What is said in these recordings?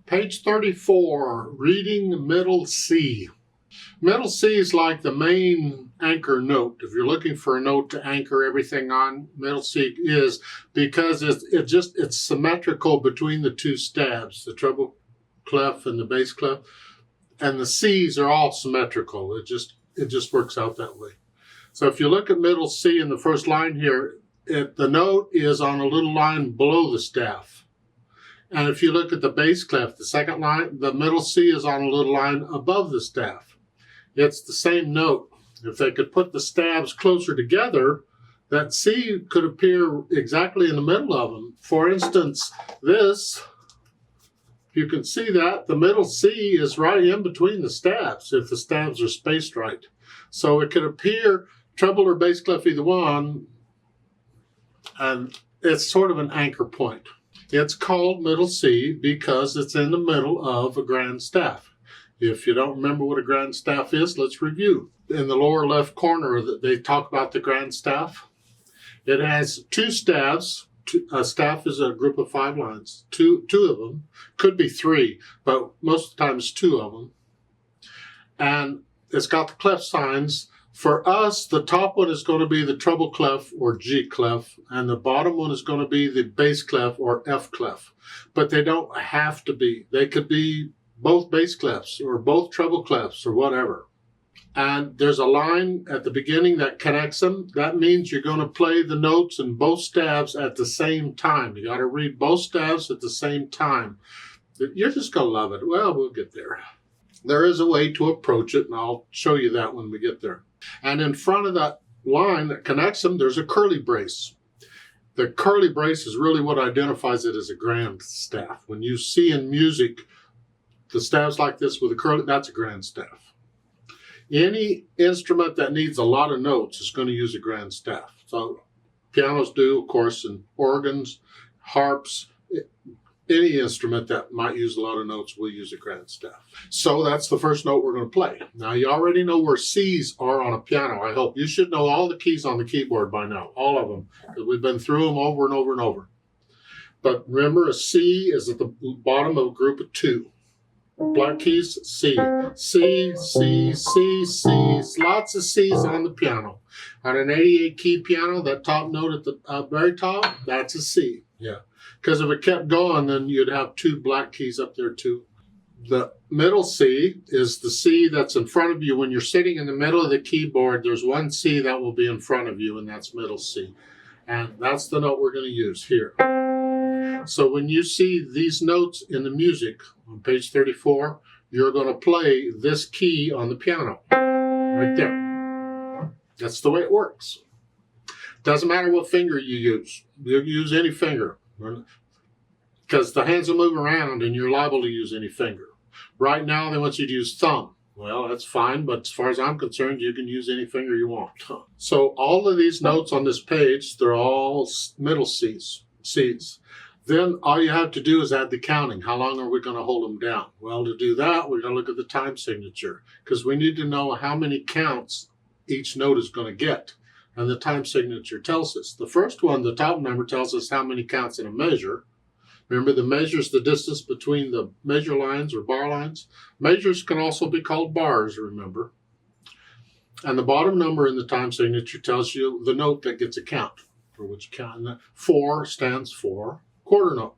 Page 34, reading middle C. Middle C is like the main anchor note. If you're looking for a note to anchor everything on, middle C is, because it's symmetrical between the two stabs, the treble clef and the bass clef, and the C's are all symmetrical. It just works out that way. So if you look at middle C in the first line here, the note is on a little line below the staff. And if you look at the bass clef, the second line, the middle C is on a little line above the staff. It's the same note. If they could put the stabs closer together, that C could appear exactly in the middle of them. For instance, this, you can see that the middle C is right in between the stabs if the stabs are spaced right. So it could appear treble or bass clef, either one, and it's sort of an anchor point. It's called middle C because it's in the middle of a grand staff. If you don't remember what a grand staff is, let's review. In the lower left corner, they talk about the grand staff. It has two staves. A staff is a group of 5 lines. Two of them. Could be 3, but most of the time it's 2 of them. And it's got the clef signs. For us, the top one is going to be the treble clef or G clef, and the bottom one is going to be the bass clef or F clef. But they don't have to be. They could be both bass clefs or both treble clefs or whatever. And there's a line at the beginning that connects them. That means you're going to play the notes in both stabs at the same time. You got to read both stabs at the same time. You're just going to love it. Well, we'll get there. There is a way to approach it, and I'll show you that when we get there. And in front of that line that connects them, there's a curly brace. The curly brace is really what identifies it as a grand staff. When you see in music the staves like this with a curly, that's a grand staff. Any instrument that needs a lot of notes is going to use a grand staff. So pianos do, of course, and organs, harps, any instrument that might use a lot of notes will use a grand staff. So that's the first note we're going to play. Now you already know where C's are on a piano, I hope. You should know all the keys on the keyboard by now, all of them, because we've been through them over and over and over. But remember, a C is at the bottom of a group of 2. Black keys, C. C, C, C, C's. Lots of C's on the piano. On an 88 key piano, that top note at the very top, that's a C. Yeah. Because if it kept going, then you'd have 2 black keys up there too. The middle C is the C that's in front of you. When you're sitting in the middle of the keyboard, there's one C that will be in front of you, and that's middle C. And that's the note we're going to use here. So when you see these notes in the music on page 34, you're going to play this key on the piano right there. That's the way it works. Doesn't matter what finger you use. You use any finger because the hands will move around and you're liable to use any finger. Right now they want you to use thumb. Well, that's fine, but as far as I'm concerned, you can use any finger you want. So all of these notes on this page, they're all middle C's. Then all you have to do is add the counting. How long are we going to hold them down? Well, to do that, we're going to look at the time signature because we need to know how many counts each note is going to get. And the time signature tells us. The first one, the top number, tells us how many counts in a measure. Remember, the measure is the distance between the measure lines or bar lines. Measures can also be called bars, remember. And the bottom number in the time signature tells you the note that gets a count, for which count. And 4 stands for quarter note.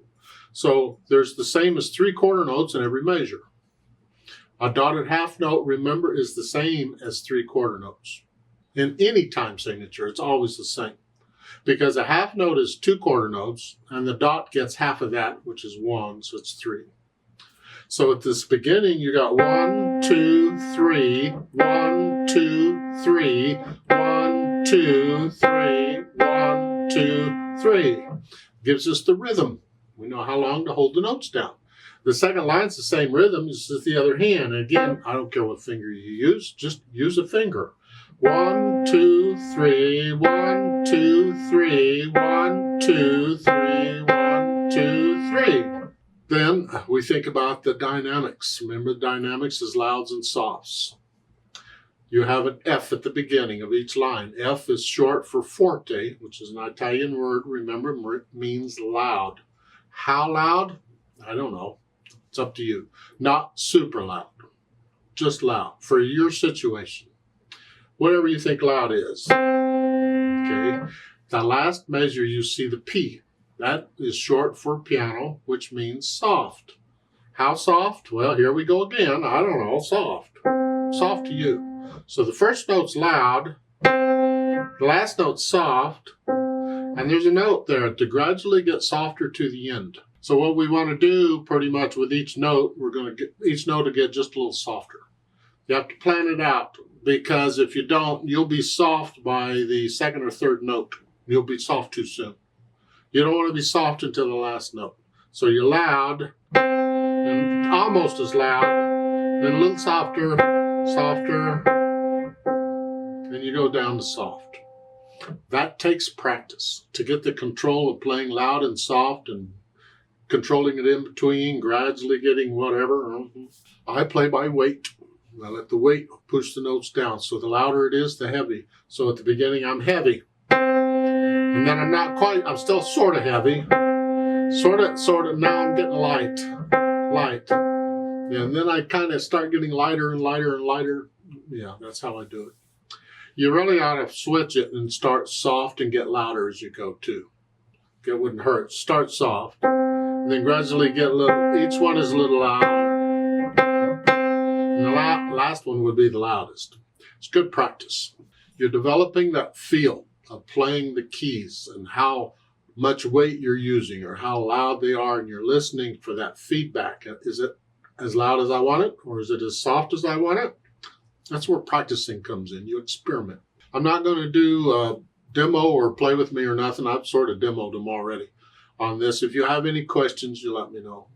So there's the same as 3 quarter notes in every measure. A dotted half note, remember, is the same as 3 quarter notes. In any time signature, it's always the same. Because a half note is 2 quarter notes, and the dot gets half of that, which is 1, so it's 3. So at this beginning, you got 1, 2, 3, 1, 2, 3, 1, 2, 3, 1, 2, 3. Gives us the rhythm. We know how long to hold the notes down. The second line's the same rhythm as the other hand. And again, I don't care what finger you use, just use a finger. 1, 2, 3, 1, 2, 3, 1, 2, 3, 1, 2, 3. Then we think about the dynamics. Remember, the dynamics is louds and softs. You have an F at the beginning of each line. F is short for forte, which is an Italian word. Remember, it means loud. How loud? I don't know. It's up to you. Not super loud, just loud for your situation. Whatever you think loud is. Okay. The last measure, you see the P. That is short for piano, which means soft. How soft? Well, here we go again. I don't know, soft. Soft to you. So the first note's loud, the last note's soft, and there's a note there to gradually get softer to the end. So what we want to do pretty much with each note, we're going to get each note to get just a little softer. You have to plan it out, because if you don't, you'll be soft by the second or third note. You'll be soft too soon. You don't want to be soft until the last note. So you're loud, and almost as loud, then a little softer, softer, and you go down to soft. That takes practice to get the control of playing loud and soft and controlling it in between, gradually getting whatever. I play by weight. I let the weight push the notes down. So the louder it is, the heavy. So at the beginning, I'm heavy. And then I'm not quite, I'm still sort of heavy. Sort of, now I'm getting light. And then I kind of start getting lighter and lighter and lighter. Yeah, that's how I do it. You really ought to switch it and start soft and get louder as you go too. It wouldn't hurt. Start soft. And then gradually get a little, each one is a little louder. And the last one would be the loudest. It's good practice. You're developing that feel of playing the keys and how much weight you're using or how loud they are, and you're listening for that feedback. Is it as loud as I want it, or is it as soft as I want it? That's where practicing comes in. You experiment. I'm not going to do a demo or play with me or nothing. I've sort of demoed them already on this. If you have any questions, you let me know.